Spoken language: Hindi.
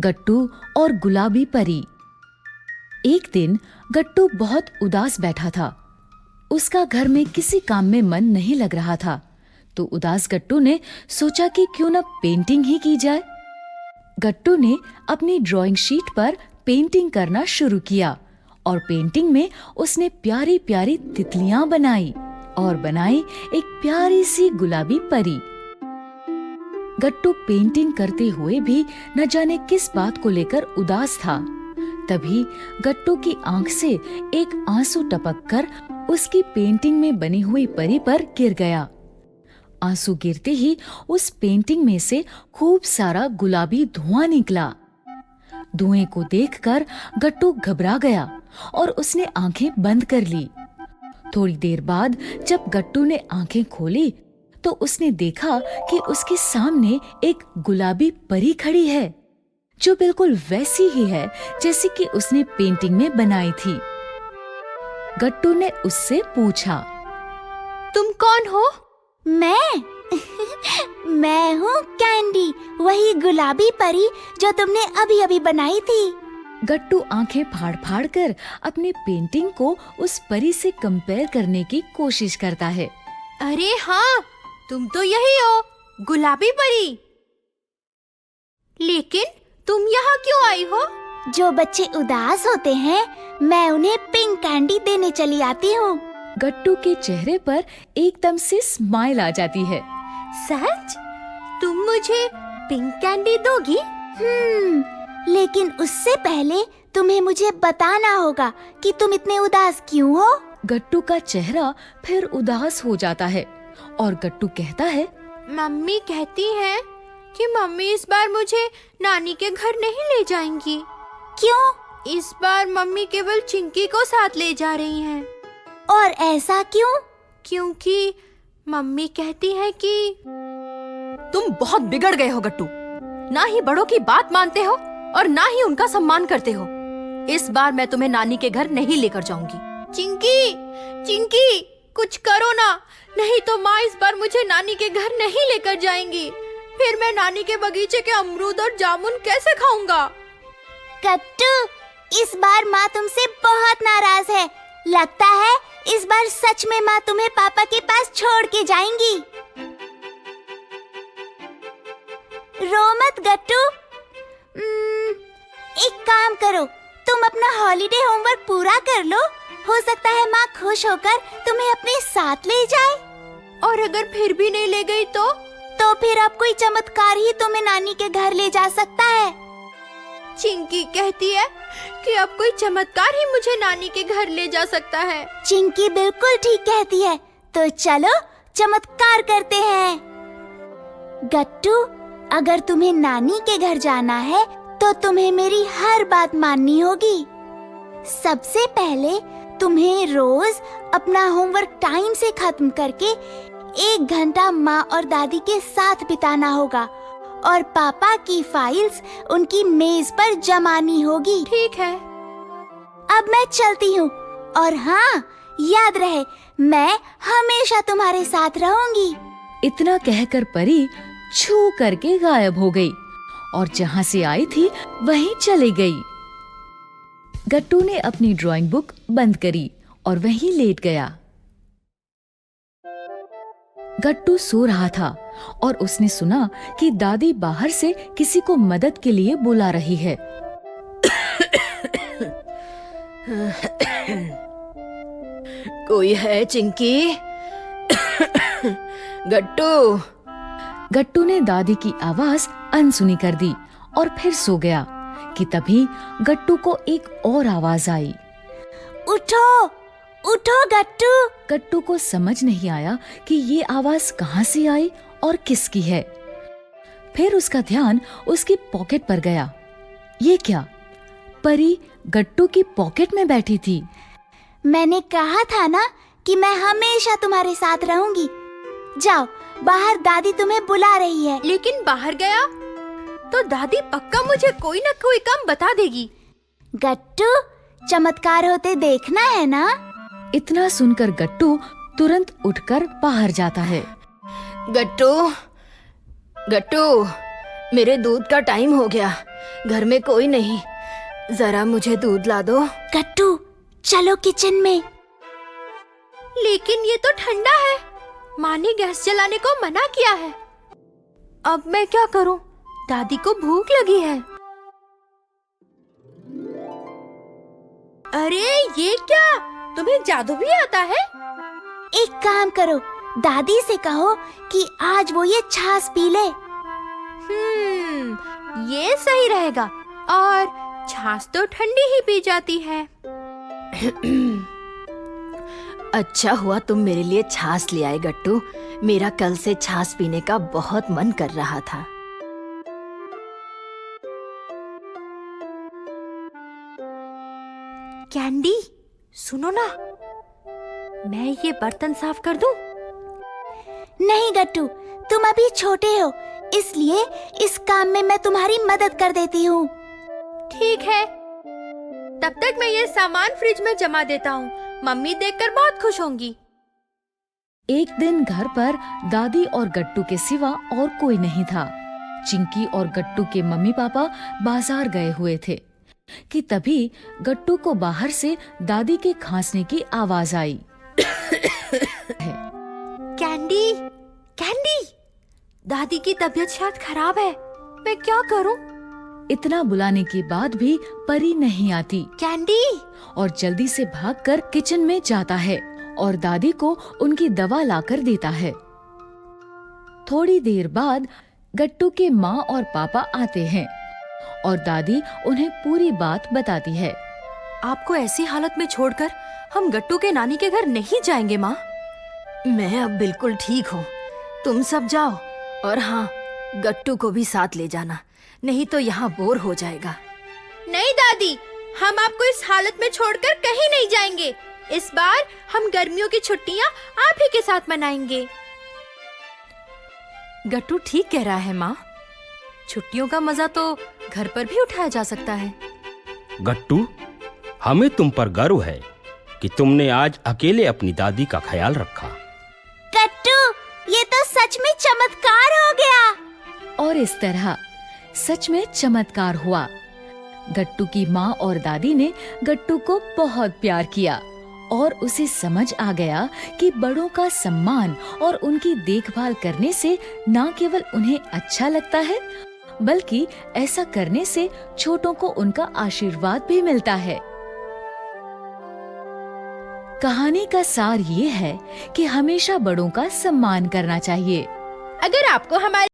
गट्टू और गुलाबी परी। एक दिन गट्टू बहुत उदास बैठा था। उसका घर में किसी काम में मन नहीं लग रहा था, तो उदास गट्टू ने सोचा कि क्यों न पेंटिंग ही की जाए। गट्टू ने अपनी ड्राइंग शीट पर पेंटिंग करना शुरू किया और पेंटिंग में उसने प्यारी प्यारी तितलियां बनाई और बनाई एक प्यारी सी गुलाबी परी। गट्टू पेंटिंग करते हुए भी न जाने किस बात को लेकर उदास था। तभी गट्टू की आंख से एक आंसू टपककर उसकी पेंटिंग में बनी हुई परी पर गिर गया। आंसू गिरते ही उस पेंटिंग में से खूब सारा गुलाबी धुआं निकला। धुएं को देखकर गट्टू घबरा गया और उसने आंखें बंद कर ली। थोड़ी देर बाद जब गट्टू ने आंखें खोली तो उसने देखा कि उसके सामने एक गुलाबी परी खड़ी है, जो बिल्कुल वैसी ही है जैसी कि उसने पेंटिंग में बनाई थी। गट्टू ने उससे पूछा, तुम कौन हो? मैं मैं हूँ कैंडी, वही गुलाबी परी जो तुमने अभी अभी बनाई थी। गट्टू आंखें फाड़ फाड़ कर अपनी पेंटिंग को उस परी से कंपेयर करने की कोशिश करता है। अरे हाँ, तुम तो यही हो, गुलाबी परी। लेकिन तुम यहाँ क्यों आई हो? जो बच्चे उदास होते हैं, मैं उन्हें पिंक कैंडी देने चली आती हूँ। गट्टू के चेहरे पर एकदम से स्माइल आ जाती है। सच? तुम मुझे पिंक कैंडी दोगी? लेकिन उससे पहले तुम्हें मुझे बताना होगा कि तुम इतने उदास क्यों हो। गट्टू का चेहरा फिर उदास हो जाता है और गट्टू कहता है, मम्मी कहती हैं कि मम्मी इस बार मुझे नानी के घर नहीं ले जाएंगी। क्यों? इस बार मम्मी केवल चिंकी को साथ ले जा रही हैं। और ऐसा क्यों? क्योंकि मम्मी कहती है कि तुम बहुत बिगड़ गए हो गट्टू। ना ही बड़ों की बात मानते हो और ना ही उनका सम्मान करते हो। इस बार मैं तुम्हें नानी के घर नहीं लेकर जाऊंगी। चिंकी, चिंकी, कुछ करो ना, नहीं तो माँ इस बार मुझे नानी के घर नहीं लेकर जाएंगी। फिर मैं नानी के बगीचे के अमरूद और जामुन कैसे खाऊंगा? गट्टू, इस बार माँ तुमसे बहुत नाराज है। लगता है इस बार सच में माँ तुम्हें पापा के पास छोड़ के जाएंगी। रो मत गट्टू। एक काम करो, तुम अपना हॉलिडे होमवर्क पूरा कर लो। हो सकता है माँ खुश होकर तुम्हें अपने साथ ले जाए। और अगर फिर भी नहीं ले गई तो फिर अब कोई चमत्कार ही तुम्हें नानी के घर ले जा सकता है। चिंकी कहती है कि अब कोई चमत्कार ही मुझे नानी के घर ले जा सकता है। चिंकी बिल्कुल ठीक कहती है, तो चलो चमत्कार करते हैं। गट्टू, अगर तुम्हें नानी के घर जाना है तो तुम्हें मेरी हर बात माननी होगी। सबसे पहले तुम्हें रोज अपना होमवर्क टाइम से खत्म करके 1 घंटा माँ और दादी के साथ बिताना होगा और पापा की फाइल्स उनकी मेज पर जमानी होगी। ठीक है। अब मैं चलती हूँ और हाँ, याद रहे मैं हमेशा तुम्हारे साथ रहूंगी। इतना कहकर परी छू करके गायब हो गई और जहाँ से आई थी वहीं चली गई। गट्टू ने अपनी ड्राइंग बुक बंद करी और वहीं लेट गया। गट्टू सो रहा था और उसने सुना कि दादी बाहर से किसी को मदद के लिए बुला रही है। कोई है चिंकी? गट्टू। गट्टू ने दादी की आवाज अनसुनी कर दी और फिर सो गया कि तभी गट्टू को एक और आवाज आई। उठो, उठो गट्टू। गट्टू को समझ नहीं आया कि ये आवाज कहाँ से आई और किसकी है। फिर उसका ध्यान उसकी पॉकेट पर गया। ये क्या? परी गट्टू की पॉकेट में बैठी थी। मैंने कहा था ना कि मैं हमेशा तुम्हारे साथ रहूंगी। जाओ, बाहर दादी तुम्हें बुला रही है। लेकिन बाहर गया तो दादी पक्का मुझे कोई ना कोई काम बता देगी। गट्टू, चमत्कार होते देखना है ना। इतना सुनकर गट्टू तुरंत उठकर बाहर जाता है। गट्टू, गट्टू, मेरे दूध का टाइम हो गया, घर में कोई नहीं, जरा मुझे दूध ला दो। गट्टू चलो किचन में। लेकिन ये तो ठंडा है, माँ ने गैस जलाने को मना किया है। अब मैं क्या करूं? दादी को भूख लगी है। अरे ये क्या, तुम्हें जादू भी आता है? एक काम करो, दादी से कहो कि आज वो ये छाछ पी ले। ये सही रहेगा, और छाछ तो ठंडी ही पी जाती है। अच्छा हुआ तुम मेरे लिए छाछ ले आए गट्टू, मेरा कल से छाछ पीने का बहुत मन कर रहा था। कैंडी, सुनो ना, मैं ये बर्तन साफ कर दूं? नहीं गट्टू, तुम अभी छोटे हो, इसलिए इस काम में मैं तुम्हारी मदद कर देती हूँ। ठीक है, तब तक मैं ये सामान फ्रिज में जमा देता हूँ, मम्मी देखकर बहुत खुश होंगी। एक दिन घर पर दादी और गट्टू के सिवा और कोई नहीं था। चिंकी और गट्टू के मम्मी पापा बाजार गए हुए थे कि तभी गट्टू को बाहर से दादी के खांसने की आवाज आई। कैंडी, कैंडी, दादी की तबीयत शायद खराब है, मैं क्या करूं? इतना बुलाने के बाद भी परी नहीं आती कैंडी, और जल्दी से भागकर किचन में जाता है और दादी को उनकी दवा लाकर देता है। थोड़ी देर बाद गट्टू के माँ और पापा आते हैं और दादी उन्हें पूरी बात बताती है। आपको ऐसी हालत में छोड़कर हम गट्टू के नानी के घर नहीं जाएंगे माँ। मैं अब बिल्कुल ठीक हूँ, तुम सब जाओ, और हाँ, गट्टू को भी साथ ले जाना, नहीं तो यहाँ बोर हो जाएगा। नहीं दादी, हम आपको इस हालत में छोड़कर कहीं नहीं जाएंगे। इस बार हम गर्मियों की छुट्टियाँ आप ही के साथ मनाएंगे। गट्टू ठीक कह रहा है माँ, छुट्टियों का मजा तो घर पर भी उठाया जा सकता है। गट्टू, हमें तुम पर गर्व है कि तुमने आज अकेले अपनी दादी का ख्याल रखा। गट्टू, ये तो सच में चमत्कार हो गया। और इस तरह सच में चमत्कार हुआ। गट्टू की माँ और दादी ने गट्टू को बहुत प्यार किया और उसे समझ आ गया कि बड़ों का सम्मान और उनकी देखभाल करने से न केवल उन्हें अच्छा लगता है, बल्कि ऐसा करने से छोटों को उनका आशीर्वाद भी मिलता है। कहानी का सार ये है कि हमेशा बड़ों का सम्मान करना चाहिए। अगर आपको हमारी